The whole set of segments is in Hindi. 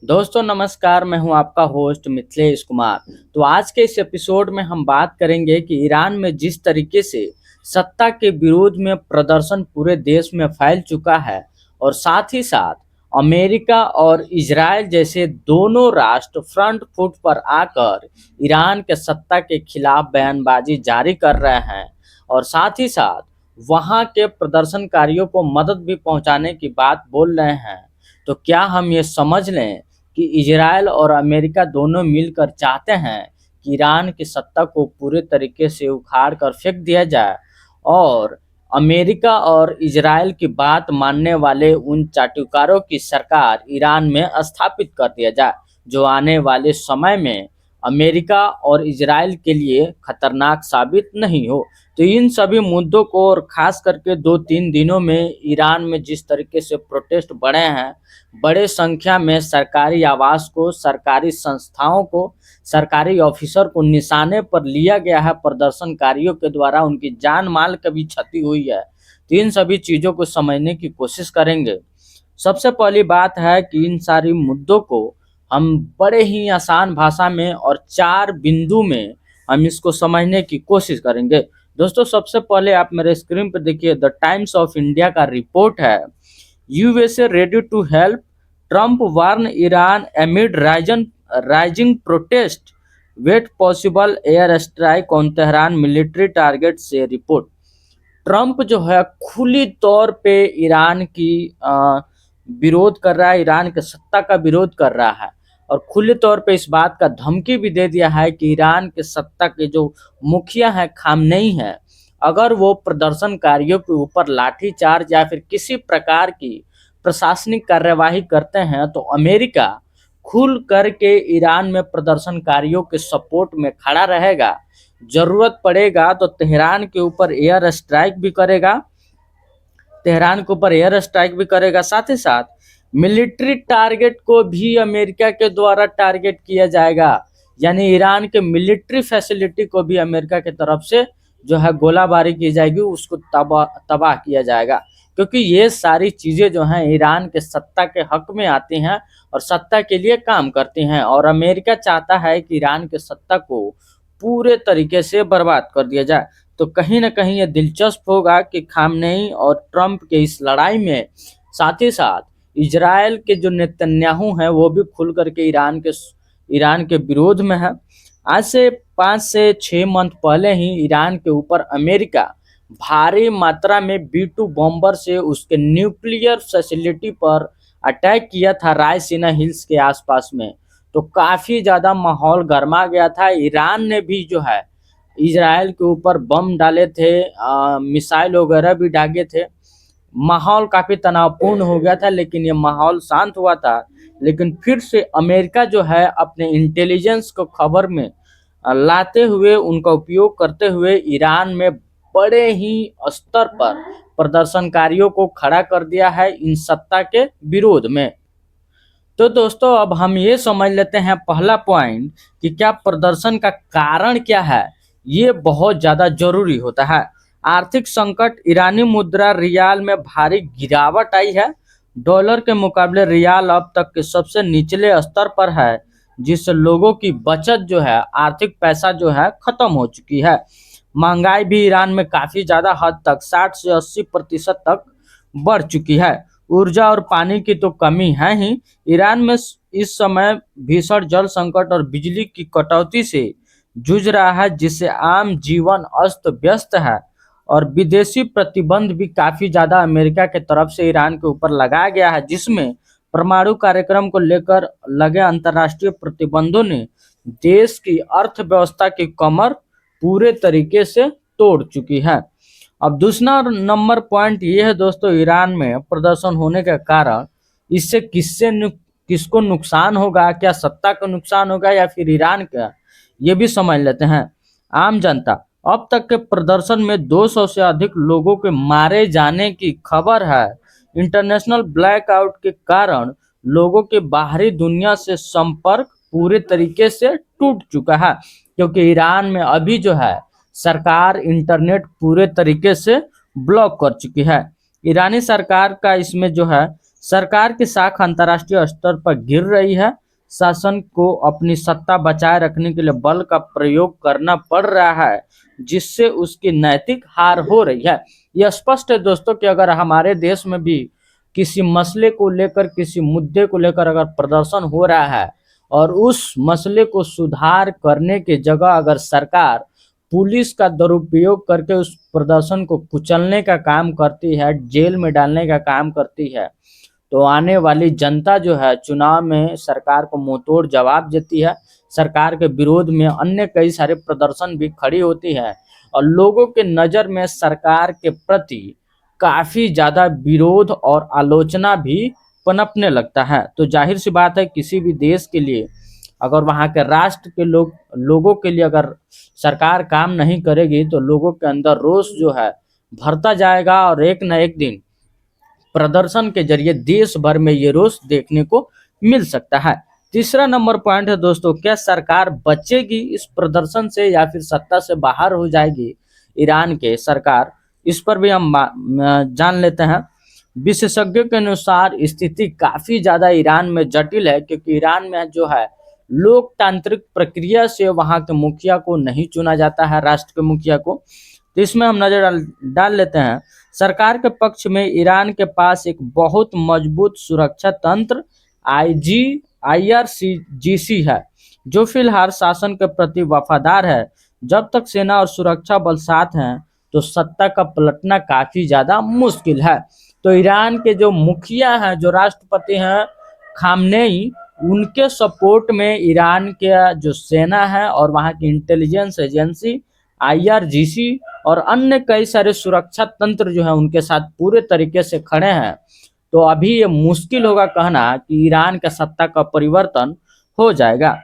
दोस्तों नमस्कार, मैं हूं आपका होस्ट मिथिलेश कुमार। तो आज के इस एपिसोड में हम बात करेंगे कि ईरान में जिस तरीके से सत्ता के विरोध में प्रदर्शन पूरे देश में फैल चुका है और साथ ही साथ अमेरिका और इजराइल जैसे दोनों राष्ट्र फ्रंट फुट पर आकर ईरान के सत्ता के खिलाफ बयानबाजी जारी कर रहे हैं और साथ ही साथ वहां के प्रदर्शनकारियों को मदद भी पहुंचाने की बात बोल रहे हैं। तो क्या हम ये समझ लें कि इजराइल और अमेरिका दोनों मिलकर चाहते हैं कि ईरान की सत्ता को पूरे तरीके से उखाड़ कर फेंक दिया जाए और अमेरिका और इजराइल की बात मानने वाले उन चाटुकारों की सरकार ईरान में स्थापित कर दिया जाए, जो आने वाले समय में अमेरिका और इजराइल के लिए खतरनाक साबित नहीं हो। तो इन सभी मुद्दों को और ख़ास करके 2-3 दिनों में ईरान में जिस तरीके से प्रोटेस्ट बढ़े हैं, बड़े संख्या में सरकारी आवास को, सरकारी संस्थाओं को, सरकारी ऑफिसर को निशाने पर लिया गया है प्रदर्शनकारियों के द्वारा, उनकी जान-माल की भी क्षति हुई है। तो इन सभी चीज़ों को समझने की कोशिश करेंगे। सबसे पहली बात है कि इन सारी मुद्दों को हम बड़े ही आसान भाषा में और 4 बिंदु में हम इसको समझने की कोशिश करेंगे। दोस्तों सबसे पहले आप मेरे स्क्रीन पर देखिए, द टाइम्स ऑफ इंडिया का रिपोर्ट है, USA ready to help, Trump warn Iran amid rising protest, weight possible air strike on Tehran military target से रिपोर्ट। ट्रंप जो है खुली तौर पे ईरान की विरोध कर रहा है, ईरान के सत्ता का विरोध कर रहा है और खुले तौर पे इस बात का धमकी भी दे दिया है कि ईरान के सत्ता के जो मुखिया हैं, खामनेई हैं, अगर वो प्रदर्शनकारियों के ऊपर लाठीचार्ज या फिर किसी प्रकार की प्रशासनिक कार्यवाही करते हैं तो अमेरिका खुल करके ईरान में प्रदर्शनकारियों के सपोर्ट में खड़ा रहेगा। जरूरत पड़ेगा तो तेहरान के ऊपर एयर स्ट्राइक भी करेगा, साथ ही साथ मिलिट्री टारगेट को भी अमेरिका के द्वारा टारगेट किया जाएगा। यानी ईरान के मिलिट्री फैसिलिटी को भी अमेरिका की तरफ से जो है गोलाबारी की जाएगी, उसको तबाह किया जाएगा, क्योंकि ये सारी चीज़ें जो हैं ईरान के सत्ता के हक में आती हैं और सत्ता के लिए काम करती हैं और अमेरिका चाहता है कि ईरान के सत्ता को पूरे तरीके से बर्बाद कर दिया जाए। तो कहीं न कहीं ये दिलचस्प होगा कि खामनेई और ट्रंप के इस लड़ाई में साथ ही साथ इजराइल के जो नेतन्याहू हैं वो भी खुल करके ईरान के विरोध में है। आज से 5 से 6 मंथ पहले ही ईरान के ऊपर अमेरिका भारी मात्रा में B-2 बॉम्बर से उसके न्यूक्लियर फैसिलिटी पर अटैक किया था रायसीना हिल्स के आसपास में। तो काफ़ी ज़्यादा माहौल गर्मा गया था। ईरान ने भी जो है इजराइल के ऊपर बम डाले थे, मिसाइल वगैरह भी दागे थे। माहौल काफ़ी तनावपूर्ण हो गया था, लेकिन ये माहौल शांत हुआ था। लेकिन फिर से अमेरिका जो है अपने इंटेलिजेंस को खबर में लाते हुए, उनका उपयोग करते हुए ईरान में बड़े ही स्तर पर प्रदर्शनकारियों को खड़ा कर दिया है इन सत्ता के विरोध में। तो दोस्तों अब हम ये समझ लेते हैं पहला पॉइंट कि क्या प्रदर्शन का कारण क्या है। ये बहुत ज़्यादा जरूरी होता है। आर्थिक संकट, ईरानी मुद्रा रियाल में भारी गिरावट आई है। डॉलर के मुकाबले रियाल अब तक के सबसे निचले स्तर पर है, जिससे लोगों की बचत जो है, आर्थिक पैसा जो है खत्म हो चुकी है। महंगाई भी ईरान में काफ़ी ज़्यादा हद तक 60 से 80% तक बढ़ चुकी है। ऊर्जा और पानी की तो कमी है ही। ईरान में इस समय भीषण जल संकट और बिजली की कटौती से जूझ रहा है, जिससे आम जीवन अस्त व्यस्त है और विदेशी प्रतिबंध भी काफ़ी ज़्यादा अमेरिका की तरफ से ईरान के ऊपर लगाया गया है, जिसमें परमाणु कार्यक्रम को लेकर लगे अंतर्राष्ट्रीय प्रतिबंधों ने देश की अर्थव्यवस्था की कमर पूरे तरीके से तोड़ चुकी है। अब दूसरा नंबर पॉइंट ये है दोस्तों, ईरान में प्रदर्शन होने के कारण इससे किसको नुकसान होगा, क्या सत्ता को नुकसान होगा या फिर ईरान का, ये भी समझ लेते हैं। आम जनता, अब तक के प्रदर्शन में 200 से अधिक लोगों के मारे जाने की खबर है। इंटरनेशनल ब्लैकआउट के कारण लोगों के बाहरी दुनिया से संपर्क पूरे तरीके से टूट चुका है, क्योंकि ईरान में अभी जो है सरकार इंटरनेट पूरे तरीके से ब्लॉक कर चुकी है। ईरानी सरकार का इसमें जो है सरकार की साख अंतर्राष्ट्रीय स्तर पर गिर रही है। शासन को अपनी सत्ता बचाए रखने के लिए बल का प्रयोग करना पड़ रहा है, जिससे उसकी नैतिक हार हो रही है। यह स्पष्ट है दोस्तों कि अगर हमारे देश में भी किसी मसले को लेकर, किसी मुद्दे को लेकर अगर प्रदर्शन हो रहा है और उस मसले को सुधार करने की जगह अगर सरकार पुलिस का दुरुपयोग करके उस प्रदर्शन को कुचलने का काम करती है, जेल में डालने का काम करती है, तो आने वाली जनता जो है चुनाव में सरकार को मुंहतोड़ जवाब देती है। सरकार के विरोध में अन्य कई सारे प्रदर्शन भी खड़ी होती है और लोगों के नज़र में सरकार के प्रति काफ़ी ज़्यादा विरोध और आलोचना भी पनपने लगता है। तो जाहिर सी बात है, किसी भी देश के लिए अगर वहाँ के राष्ट्र के लोगों के लिए अगर सरकार काम नहीं करेगी तो लोगों के अंदर रोष जो है भरता जाएगा और एक न एक दिन प्रदर्शन के जरिए देश भर में ये रोष देखने को मिल सकता है। तीसरा नंबर पॉइंट है दोस्तों, क्या सरकार बचेगी इस प्रदर्शन से या फिर सत्ता से बाहर हो जाएगी ईरान के सरकार? इस पर भी हम जान लेते हैं। विशेषज्ञों के अनुसार स्थिति काफ़ी ज़्यादा ईरान में जटिल है, क्योंकि ईरान में जो है लोकतांत्रिक प्रक्रिया से वहाँ के मुखिया को नहीं चुना जाता है, राष्ट्र के मुखिया को। तो इसमें हम नज़र डाल लेते हैं। सरकार के पक्ष में ईरान के पास एक बहुत मजबूत सुरक्षा तंत्र IRGC है, जो फिलहाल शासन के प्रति वफादार है। जब तक सेना और सुरक्षा बल साथ हैं तो सत्ता का पलटना काफ़ी ज़्यादा मुश्किल है। तो ईरान के जो मुखिया हैं, जो राष्ट्रपति हैं खामनेई, उनके सपोर्ट में ईरान के जो सेना है और वहाँ की इंटेलिजेंस एजेंसी IRGC और अन्य कई सारे सुरक्षा तंत्र जो है उनके साथ पूरे तरीके से खड़े हैं। तो अभी ये मुश्किल होगा कहना कि ईरान का सत्ता का परिवर्तन हो जाएगा।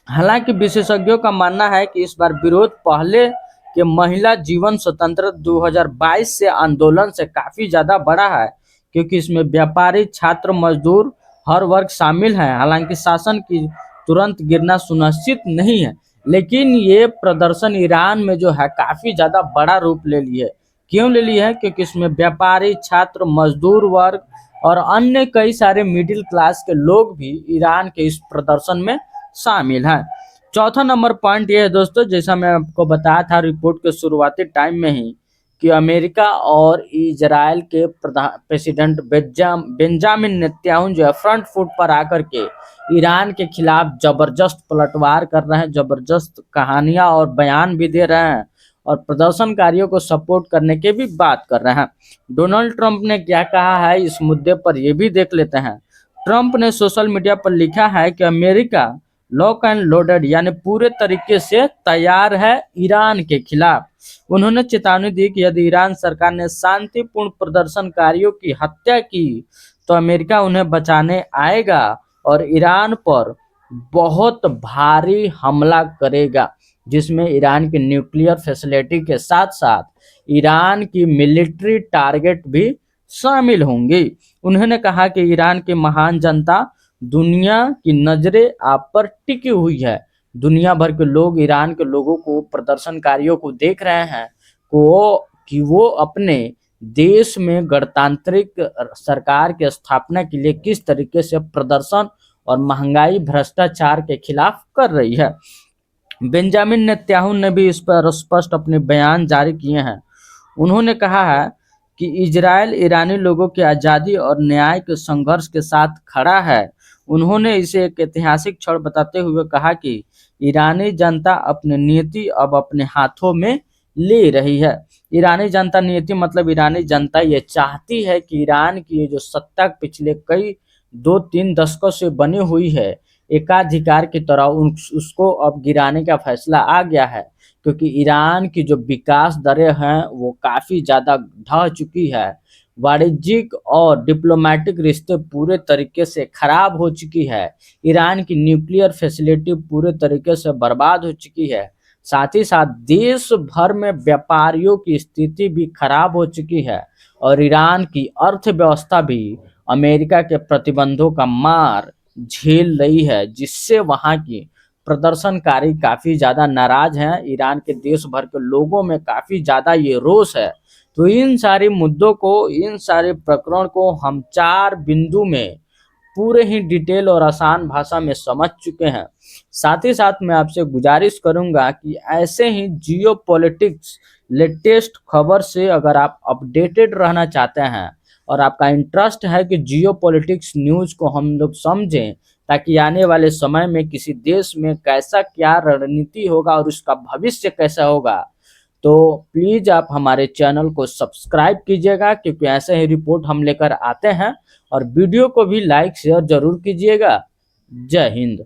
हालांकि विशेषज्ञों का मानना है कि इस बार विरोध पहले के महिला जीवन स्वतंत्रता 2022 से आंदोलन से काफ़ी ज़्यादा बड़ा है, क्योंकि इसमें व्यापारी, छात्र, मजदूर हर वर्ग शामिल हैं। हालांकि शासन की तुरंत गिरना सुनिश्चित नहीं है, लेकिन ये प्रदर्शन ईरान में जो है काफ़ी ज़्यादा बड़ा रूप ले लिए। क्यों ले लिए है? क्योंकि इसमें व्यापारी, छात्र, मजदूर वर्ग और अन्य कई सारे मिडिल क्लास के लोग भी ईरान के इस प्रदर्शन में शामिल हैं। चौथा नंबर पॉइंट ये है दोस्तों, जैसा मैं आपको बताया था रिपोर्ट के शुरुआती टाइम में ही, कि अमेरिका और इजराइल के प्रेसिडेंट बेंजामिन नेतन्याहू जो है फ्रंट फुट पर आकर के ईरान के खिलाफ जबरदस्त पलटवार कर रहे हैं, जबरदस्त कहानियां और बयान भी दे रहे हैं और प्रदर्शनकारियों को सपोर्ट करने की भी बात कर रहे हैं। डोनाल्ड ट्रंप ने क्या कहा है इस मुद्दे पर, ये भी देख लेते हैं। ट्रंप ने सोशल मीडिया पर लिखा है कि अमेरिका लॉक एंड लोडेड यानी पूरे तरीके से तैयार है ईरान के खिलाफ। उन्होंने चेतावनी दी कि यदि ईरान सरकार ने शांतिपूर्ण प्रदर्शनकारियों की हत्या की तो अमेरिका उन्हें बचाने आएगा और ईरान पर बहुत भारी हमला करेगा, जिसमें ईरान की न्यूक्लियर फैसिलिटी के साथ साथ ईरान की मिलिट्री टारगेट भी शामिल होंगी। उन्होंने कहा कि ईरान की महान जनता, दुनिया की नज़रें आप पर टिकी हुई है। दुनिया भर के लोग ईरान के लोगों को, प्रदर्शनकारियों को देख रहे हैं कि वो अपने देश में गणतांत्रिक सरकार की स्थापना के लिए किस तरीके से प्रदर्शन और महंगाई, भ्रष्टाचार के खिलाफ कर रही है। बेंजामिन नेतन्याहू ने भी इस पर स्पष्ट अपने बयान जारी किए हैं। उन्होंने कहा है कि इजराइल ईरानी लोगों की आज़ादी और न्याय के संघर्ष के साथ खड़ा है। उन्होंने इसे एक ऐतिहासिक क्षण बताते हुए कहा कि ईरानी जनता अपनी नियति अब अपने हाथों में ले रही है। ईरानी जनता नियति मतलब ईरानी जनता ये चाहती है कि ईरान की ये जो सत्ता पिछले कई 2-3 दशकों से बनी हुई है, एकाधिकार की तरह उसको अब गिराने का फैसला आ गया है, क्योंकि ईरान की जो विकास दरें हैं वो काफ़ी ज़्यादा ढह चुकी है। वाणिज्यिक और डिप्लोमेटिक रिश्ते पूरे तरीके से खराब हो चुकी है। ईरान की न्यूक्लियर फैसिलिटी पूरे तरीके से बर्बाद हो चुकी है। साथ ही साथ देश भर में व्यापारियों की स्थिति भी खराब हो चुकी है और ईरान की अर्थव्यवस्था भी अमेरिका के प्रतिबंधों का मार झेल रही है, जिससे वहाँ की प्रदर्शनकारी काफ़ी ज़्यादा नाराज हैं। ईरान के देश भर के लोगों में काफ़ी ज़्यादा ये रोष है तो इन सारे मुद्दों को, इन सारे प्रकरण को हम 4 बिंदु में पूरे ही डिटेल और आसान भाषा में समझ चुके हैं। साथ ही साथ मैं आपसे गुजारिश करूंगा कि ऐसे ही जियो पॉलिटिक्स लेटेस्ट खबर से अगर आप अपडेटेड रहना चाहते हैं और आपका इंटरेस्ट है कि जियो पॉलिटिक्स न्यूज़ को हम लोग समझें, ताकि आने वाले समय में किसी देश में कैसा क्या रणनीति होगा और उसका भविष्य कैसा होगा, तो प्लीज़ आप हमारे चैनल को सब्सक्राइब कीजिएगा, क्योंकि ऐसे ही रिपोर्ट हम लेकर आते हैं। और वीडियो को भी लाइक शेयर जरूर कीजिएगा। जय हिंद।